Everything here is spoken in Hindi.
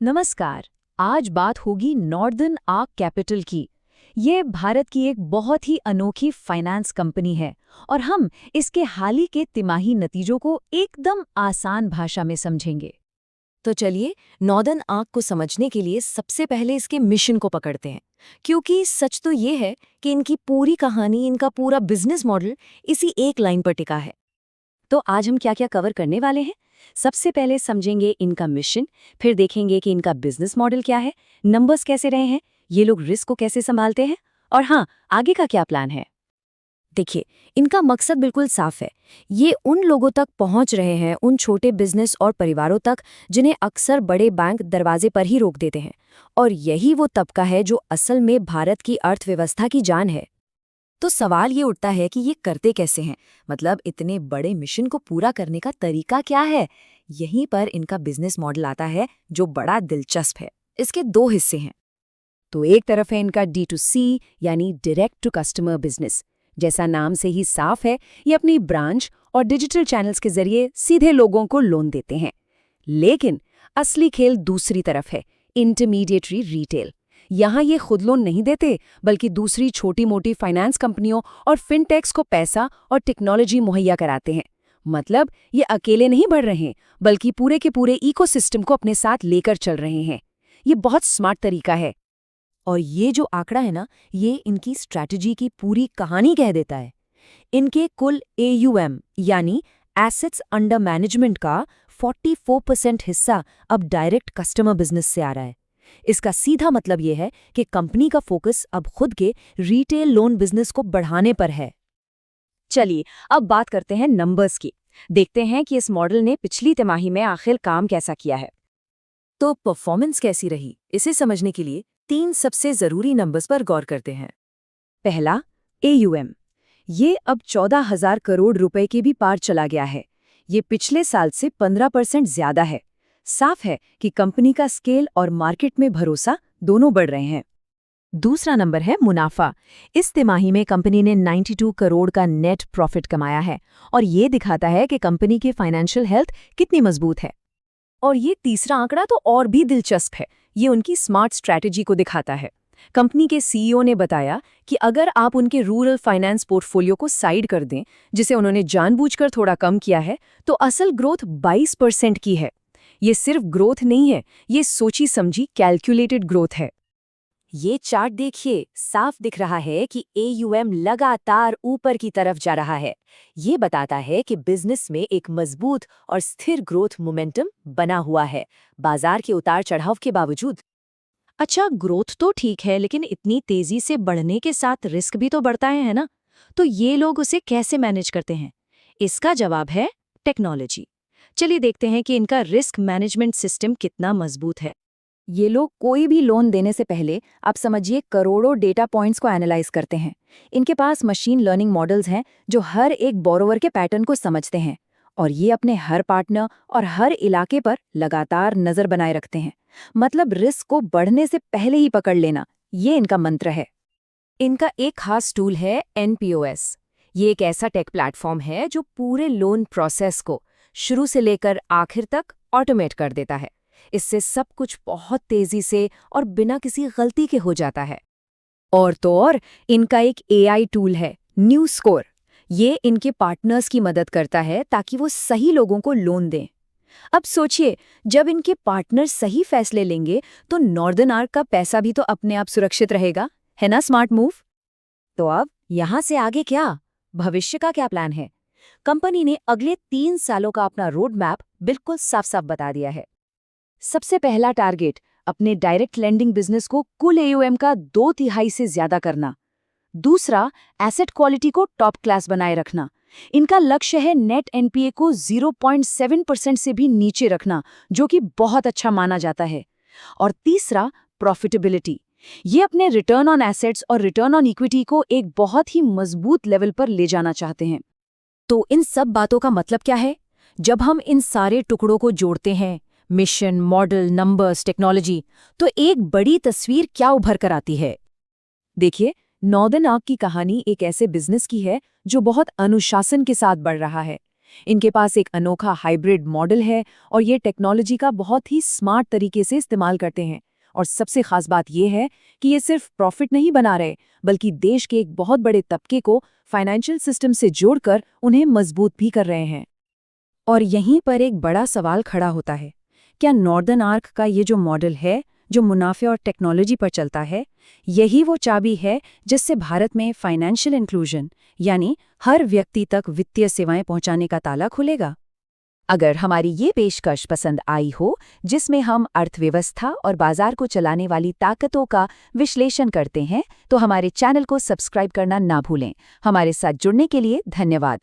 नमस्कार। आज बात होगी नॉर्दर्न आर्क कैपिटल की। ये भारत की एक बहुत ही अनोखी फाइनेंस कंपनी है और हम इसके हाल ही के तिमाही नतीजों को एकदम आसान भाषा में समझेंगे। तो चलिए नॉर्दर्न आर्क को समझने के लिए सबसे पहले इसके मिशन को पकड़ते हैं, क्योंकि सच तो ये है कि इनकी पूरी कहानी, इनका पूरा बिजनेस मॉडल इसी एक लाइन पर टिका है। तो आज हम क्या क्या कवर करने वाले हैं? सबसे पहले समझेंगे इनका मिशन, फिर देखेंगे कि इनका बिजनेस मॉडल क्या है, नंबर्स कैसे रहे हैं, ये लोग रिस्क को कैसे संभालते हैं और हाँ, आगे का क्या प्लान है। देखिए, इनका मकसद बिल्कुल साफ है। ये उन लोगों तक पहुंच रहे हैं, उन छोटे बिजनेस और परिवारों तक जिन्हें अक्सर बड़े बैंक दरवाजे पर ही रोक देते हैं। और यही वो तबका है जो असल में भारत की अर्थव्यवस्था की जान है। तो सवाल ये उठता है कि ये करते कैसे हैं, मतलब इतने बड़े मिशन को पूरा करने का तरीका क्या है। यहीं पर इनका बिजनेस मॉडल आता है जो बड़ा दिलचस्प है। इसके दो हिस्से हैं। तो एक तरफ है इनका D2C यानी डायरेक्ट टू कस्टमर बिजनेस। जैसा नाम से ही साफ है, ये अपनी ब्रांच और डिजिटल चैनल्स के जरिए सीधे लोगों को लोन देते हैं। लेकिन असली खेल दूसरी तरफ है, इंटरमीडिएटरी रिटेल। यहाँ ये खुद लोन नहीं देते, बल्कि दूसरी छोटी मोटी फाइनेंस कंपनियों और फिनटेक्स को पैसा और टेक्नोलॉजी मुहैया कराते हैं। मतलब ये अकेले नहीं बढ़ रहे, बल्कि पूरे के पूरे इकोसिस्टम को अपने साथ लेकर चल रहे हैं। ये बहुत स्मार्ट तरीका है। और ये जो आंकड़ा है ना, ये इनकी स्ट्रैटेजी की पूरी कहानी कह देता है। इनके कुल AUM यानी एसेट्स अंडर मैनेजमेंट का 44% हिस्सा अब डायरेक्ट कस्टमर बिजनेस से आ रहा है। इसका सीधा मतलब ये है कि कंपनी का फोकस अब खुद के रिटेल लोन बिजनेस को बढ़ाने पर है। चलिए अब बात करते हैं नंबर्स की। देखते हैं कि इस मॉडल ने पिछली तिमाही में आखिर काम कैसा किया है। तो परफॉर्मेंस कैसी रही, इसे समझने के लिए 3 सबसे जरूरी नंबर्स पर गौर करते हैं। पहला, AUM। ये अब 14,000 करोड़ रुपए के भी पार चला गया है। ये पिछले साल से 15% ज्यादा है। साफ है कि कंपनी का स्केल और मार्केट में भरोसा दोनों बढ़ रहे हैं। दूसरा नंबर है मुनाफा। इस तिमाही में कंपनी ने 92 करोड़ का नेट प्रॉफिट कमाया है और ये दिखाता है कि कंपनी की फाइनेंशियल हेल्थ कितनी मजबूत है। और ये तीसरा आंकड़ा तो और भी दिलचस्प है। ये उनकी स्मार्ट स्ट्रैटेजी को दिखाता है। कंपनी के CEO ने बताया कि अगर आप उनके रूरल फाइनेंस पोर्टफोलियो को साइड कर दें, जिसे उन्होंने जानबूझकर थोड़ा कम किया है, तो असल ग्रोथ 22% की है। ये सिर्फ ग्रोथ नहीं है, ये सोची समझी कैलकुलेटेड ग्रोथ है। ये चार्ट देखिए, साफ दिख रहा है कि AUM लगातार ऊपर की तरफ जा रहा है। ये बताता है कि बिजनेस में एक मजबूत और स्थिर ग्रोथ मोमेंटम बना हुआ है, बाजार के उतार चढ़ाव के बावजूद। अच्छा, ग्रोथ तो ठीक है, लेकिन इतनी तेजी से बढ़ने के साथ रिस्क भी तो बढ़ता है ना? तो ये लोग उसे कैसे मैनेज करते हैं? इसका जवाब है टेक्नोलॉजी। चलिए देखते हैं कि इनका रिस्क मैनेजमेंट सिस्टम कितना मजबूत है। ये लोग कोई भी लोन देने से पहले आप समझिए करोड़ों डेटा पॉइंट्स को एनालाइज करते हैं। इनके पास मशीन लर्निंग मॉडल्स हैं जो हर एक बोरोवर के पैटर्न को समझते हैं और ये अपने हर पार्टनर और हर इलाके पर लगातार नजर बनाए रखते हैं। मतलब रिस्क को बढ़ने से पहले ही पकड़ लेना, ये इनका मंत्र है। इनका एक खास टूल है NPOS। ये एक ऐसा टेक प्लेटफॉर्म है जो पूरे लोन प्रोसेस को शुरू से लेकर आखिर तक ऑटोमेट कर देता है। इससे सब कुछ बहुत तेजी से और बिना किसी गलती के हो जाता है। और तो और इनका एक AI टूल है, न्यू स्कोर। ये इनके पार्टनर्स की मदद करता है ताकि वो सही लोगों को लोन दें। अब सोचिए, जब इनके पार्टनर सही फैसले लेंगे तो नॉर्दर्न आर्क का पैसा भी तो अपने आप सुरक्षित रहेगा, है ना? Smart move. तो अब यहाँ से आगे क्या? भविष्य का क्या प्लान है? कंपनी ने अगले 3 सालों का अपना रोड मैप बिल्कुल साफ साफ बता दिया है। सबसे पहला टारगेट, अपने डायरेक्ट लेंडिंग बिजनेस को कुल AUM का 2/3 से ज्यादा करना। दूसरा, एसेट क्वालिटी को टॉप क्लास बनाए रखना। इनका लक्ष्य है नेट NPA को 0.7% से भी नीचे रखना, जो कि बहुत अच्छा माना जाता है। और तीसरा, प्रॉफिटेबिलिटी। ये अपने रिटर्न ऑन एसेट्स और रिटर्न ऑन इक्विटी को एक बहुत ही मजबूत लेवल पर ले जाना चाहते हैं। तो इन सब बातों का मतलब क्या है? जब हम इन सारे टुकड़ों को जोड़ते हैं, मिशन, मॉडल, नंबर्स, टेक्नोलॉजी, तो एक बड़ी तस्वीर क्या उभर कर आती है? देखिए, नॉर्दर्न आर्क की कहानी एक ऐसे बिजनेस की है जो बहुत अनुशासन के साथ बढ़ रहा है। इनके पास एक अनोखा हाइब्रिड मॉडल है और ये टेक्नोलॉजी का बहुत ही स्मार्ट तरीके से इस्तेमाल करते हैं। और सबसे खास बात यह है कि ये सिर्फ प्रॉफिट नहीं बना रहे, बल्कि देश के एक बहुत बड़े तबके को फाइनेंशियल सिस्टम से जोड़कर उन्हें मजबूत भी कर रहे हैं। और यहीं पर एक बड़ा सवाल खड़ा होता है, क्या नॉर्दर्न आर्क का ये जो मॉडल है, जो मुनाफे और टेक्नोलॉजी पर चलता है, यही वो चाबी है जिससे भारत में फाइनेंशियल इंक्लूजन यानी हर व्यक्ति तक वित्तीय सेवाएं पहुंचाने का ताला खुलेगा? अगर हमारी ये पेशकश पसंद आई हो, जिसमें हम अर्थव्यवस्था और बाजार को चलाने वाली ताकतों का विश्लेषण करते हैं, तो हमारे चैनल को सब्सक्राइब करना ना भूलें। हमारे साथ जुड़ने के लिए धन्यवाद।